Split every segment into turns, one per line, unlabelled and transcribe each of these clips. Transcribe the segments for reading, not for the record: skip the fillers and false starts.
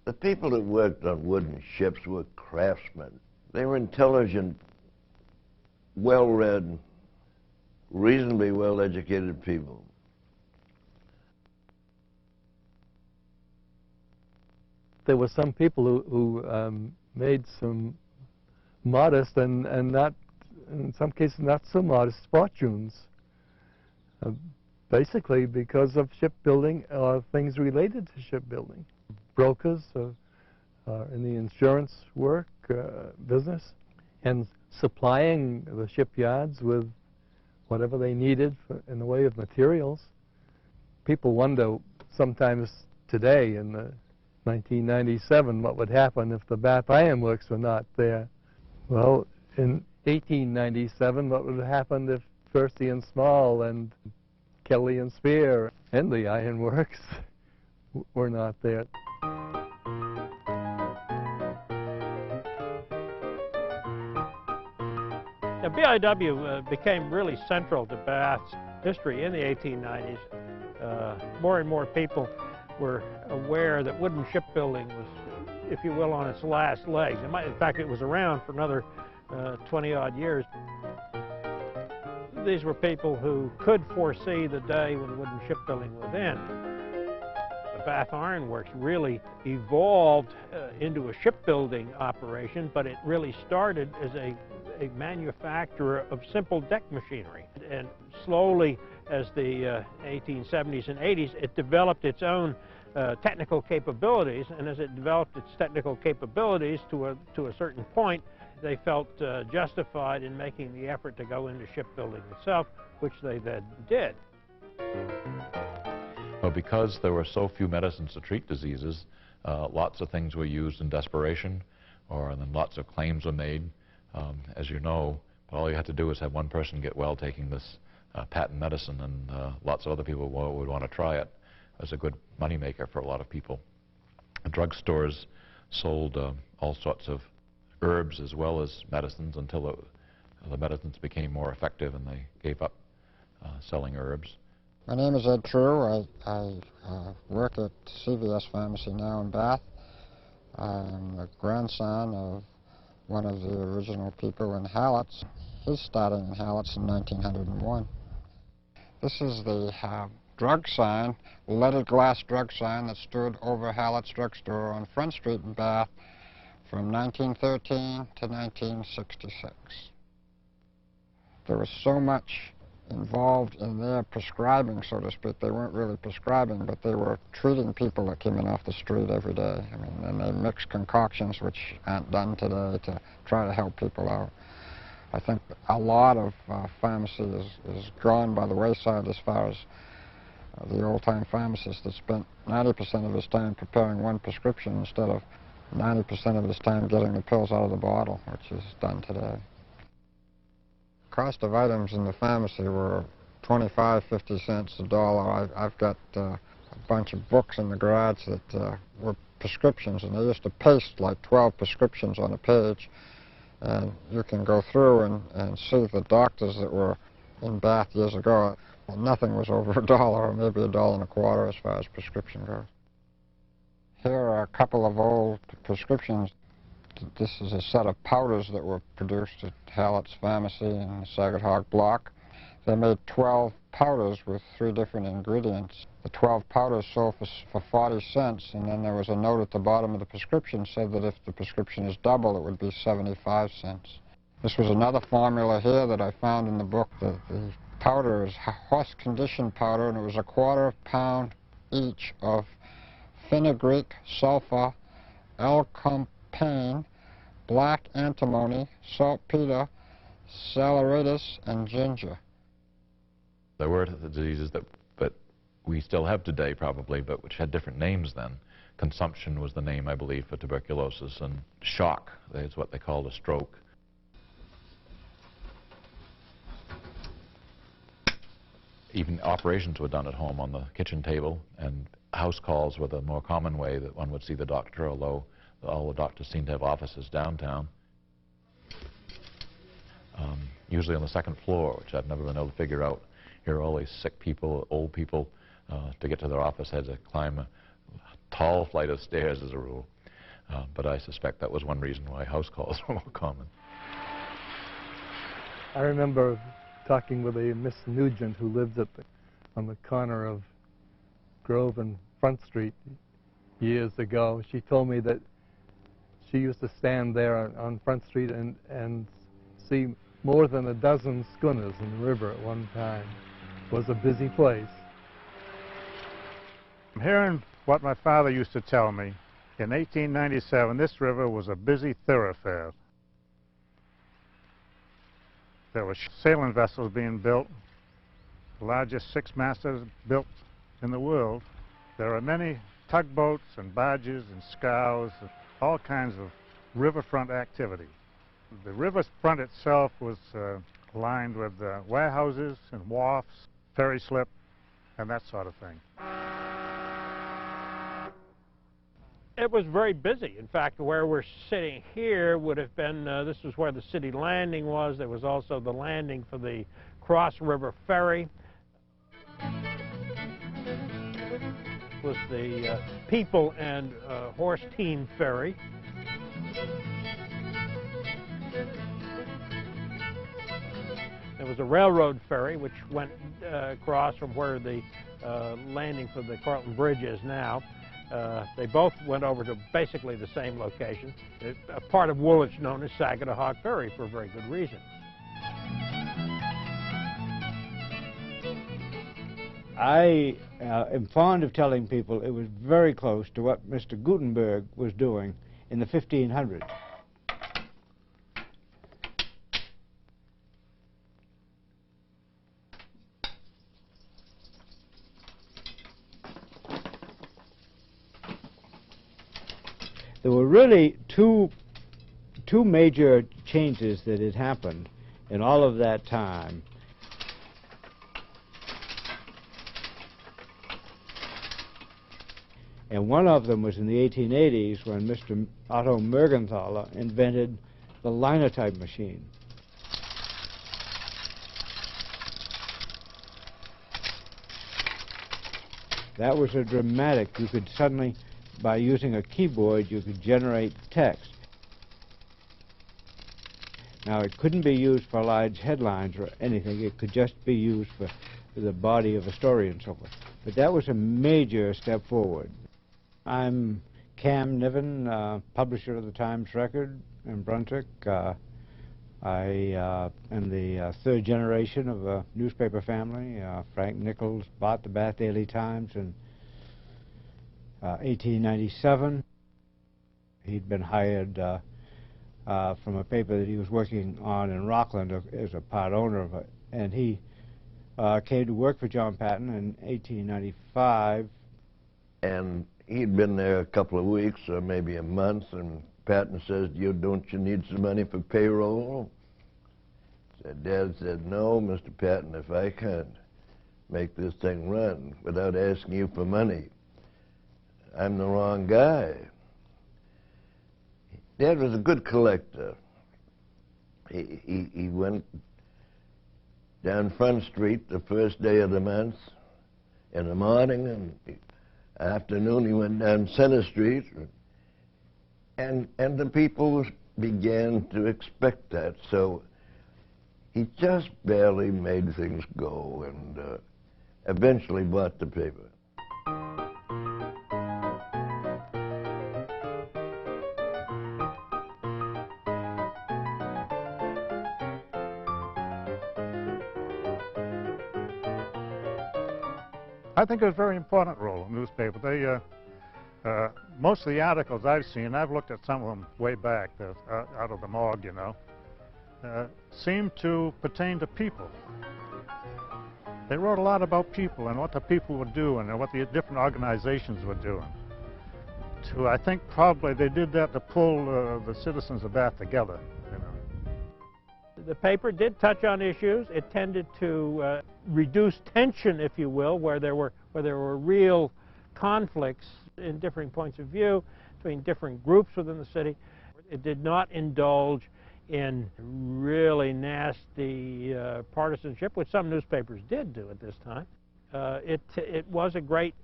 The people that worked on wooden ships were craftsmen. They were intelligent, well-read, reasonably well-educated people.
There were some people who made some modest and not, in some cases, not so modest fortunes, basically because of shipbuilding or things related to shipbuilding. Brokers in the insurance work business, and supplying the shipyards with whatever they needed in the way of materials. People wonder sometimes today in 1997 what would happen if the Bath Iron Works were not there. Well, in 1897, what would have happened if Percy and Small and Kelly and Spear and the Iron Works were not there?
The BIW became really central to Bath's history in the 1890s. More and more people were aware that wooden shipbuilding was, if you will, on its last legs. In fact, it was around for another 20-odd years. These were people who could foresee the day when wooden shipbuilding would end. The Bath Iron Works really evolved into a shipbuilding operation, but it really started as a manufacturer of simple deck machinery. And slowly, as the 1870s and 80s, it developed its own technical capabilities, and as it developed its technical capabilities to a certain point, they felt justified in making the effort to go into shipbuilding itself, which they then did.
Well, because there were so few medicines to treat diseases, lots of things were used in desperation, or then lots of claims were made. As you know, all you had to do was have one person get well taking this patent medicine, and lots of other people would want to try it. It was a good moneymaker for a lot of people. The drugstores sold all sorts of herbs as well as medicines until the medicines became more effective and they gave up selling herbs.
My name is Ed True. I work at CVS Pharmacy now in Bath. I'm the grandson of one of the original people in Hallett's. He's starting in Hallett's in 1901. This is the drug sign, leaded glass drug sign that stood over Hallett's drugstore on Front Street in Bath from 1913 to 1966. There was so much involved in their prescribing, so to speak. They weren't really prescribing, but they were treating people that came in off the street every day. I mean, and they mixed concoctions, which aren't done today, to try to help people out. I think a lot of pharmacy is gone by the wayside as far as the old-time pharmacist that spent 90% of his time preparing one prescription instead of 90% of his time getting the pills out of the bottle, which is done today. Cost of items in the pharmacy were 25, 50 cents, a dollar. I've got a bunch of books in the garage that were prescriptions, and they used to paste like 12 prescriptions on a page. And you can go through and see the doctors that were in Bath years ago. Well, nothing was over $1 or maybe $1.25 as far as prescription goes. Here are a couple of old prescriptions. This is a set of powders that were produced at Hallett's Pharmacy in the Saginaw Block. They made 12 powders with 3 different ingredients. The 12 powders sold for 40 cents, and then there was a note at the bottom of the prescription said that if the prescription is double, it would be 75 cents. This was another formula here that I found in the book. The powder is horse condition powder, and it was a 1/4 pound each of fenugreek, sulfur, L-campane, black antimony, saltpeter, saleratus, and ginger.
There were the diseases that we still have today probably, but which had different names then. Consumption was the name, I believe, for tuberculosis, and shock is what they called a stroke. Even operations were done at home on the kitchen table, and house calls were the more common way that one would see the doctor, although all the doctors seemed to have offices downtown. Usually on the 2nd floor, which I've never been able to figure out. Here are all these sick people, old people, to get to their office had to climb a tall flight of stairs as a rule. But I suspect that was one reason why house calls were more common.
I remember talking with a Miss Nugent who lives on the corner of Grove and Front Street years ago. She told me that she used to stand there on Front Street and see more than a dozen schooners in the river at one time. It was a busy place.
I'm hearing what my father used to tell me. In 1897, this river was a busy thoroughfare. There were sailing vessels being built, the largest six-masters built in the world. There are many tugboats and barges and scows, and all kinds of riverfront activity. The riverfront itself was lined with warehouses and wharfs, ferry slip, and that sort of thing.
It was very busy. In fact, where we're sitting here would have been, this was where the city landing was. There was also the landing for the Cross River Ferry. It was the People and Horse Team Ferry. There was a railroad ferry which went across from where the landing for the Carlton Bridge is now. They both went over to basically the same location, a part of Woolwich known as Saginaw Ferry for a very good reason.
I am fond of telling people it was very close to what Mr. Gutenberg was doing in the 1500s. There were really two major changes that had happened in all of that time. And one of them was in the 1880s when Mr. Otto Mergenthaler invented the linotype machine. That was a dramatic, you could suddenly, by using a keyboard, you could generate text. Now, it couldn't be used for large headlines or anything. It could just be used for the body of a story and so forth. But that was a major step forward. I'm Cam Niven, publisher of the Times Record in Brunswick. I am the third generation of a newspaper family. Frank Nichols bought the Bath Daily Times in 1897. He'd been hired from a paper that he was working on in Rockland as a part owner of it, and he came to work for John Patton in 1895.
And he'd been there a couple of weeks or maybe a month, and Patton says, don't you need some money for payroll? Dad said, no, Mr. Patton, if I can't make this thing run without asking you for money, I'm the wrong guy. Dad was a good collector. He went down Front Street the first day of the month in the morning, and afternoon he went down Center Street, and the people began to expect that. So he just barely made things go, and eventually bought the paper.
I think it was a very important role in the newspaper. They, most of the articles I've seen, I've looked at some of them way back, out of the morgue, you know, seem to pertain to people. They wrote a lot about people and what the people were doing and what the different organizations were doing. I think probably they did that to pull the citizens of Bath together, you know.
The paper did touch on issues. It tended to reduce tension, if you will, where there were real conflicts in differing points of view between different groups within the city. It did not indulge in really nasty partisanship, which some newspapers did do at this time. It was a great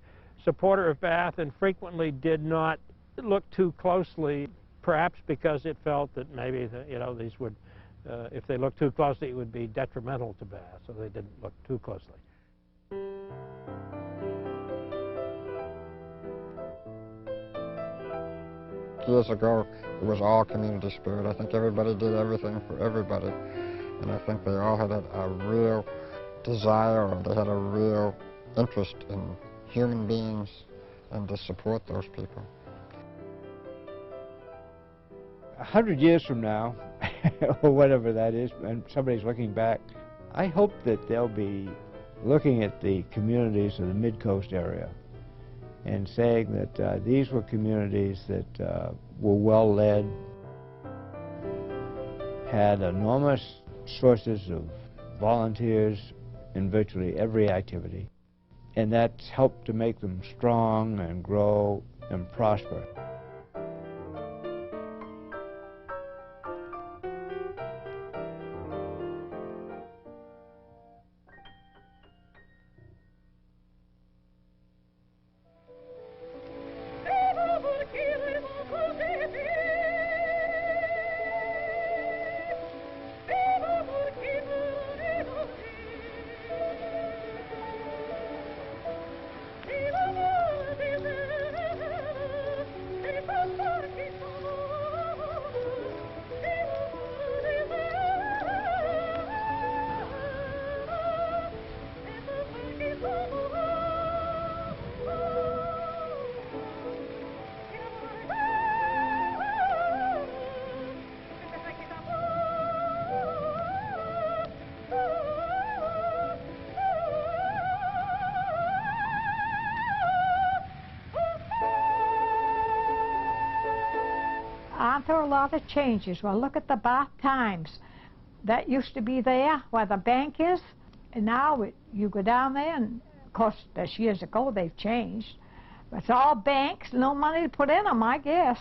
supporter of Bath and frequently did not look too closely, perhaps because it felt that maybe these would, if they looked too closely, it would be detrimental to bass, so they didn't look too closely.
Years ago, it was all community spirit. I think everybody did everything for everybody, and I think they all had a real desire, or they had a real interest in human beings and to support those people.
100 years from now, or whatever that is, and somebody's looking back, I hope that they'll be looking at the communities of the mid-coast area and saying that these were communities that were well led, had enormous sources of volunteers in virtually every activity, and that's helped to make them strong and grow and prosper.
Aren't there a lot of changes? Well, look at the bath times. That used to be there where the bank is, and now you go down there, and of course, that's years ago they've changed. It's all banks, no money to put in them, I guess.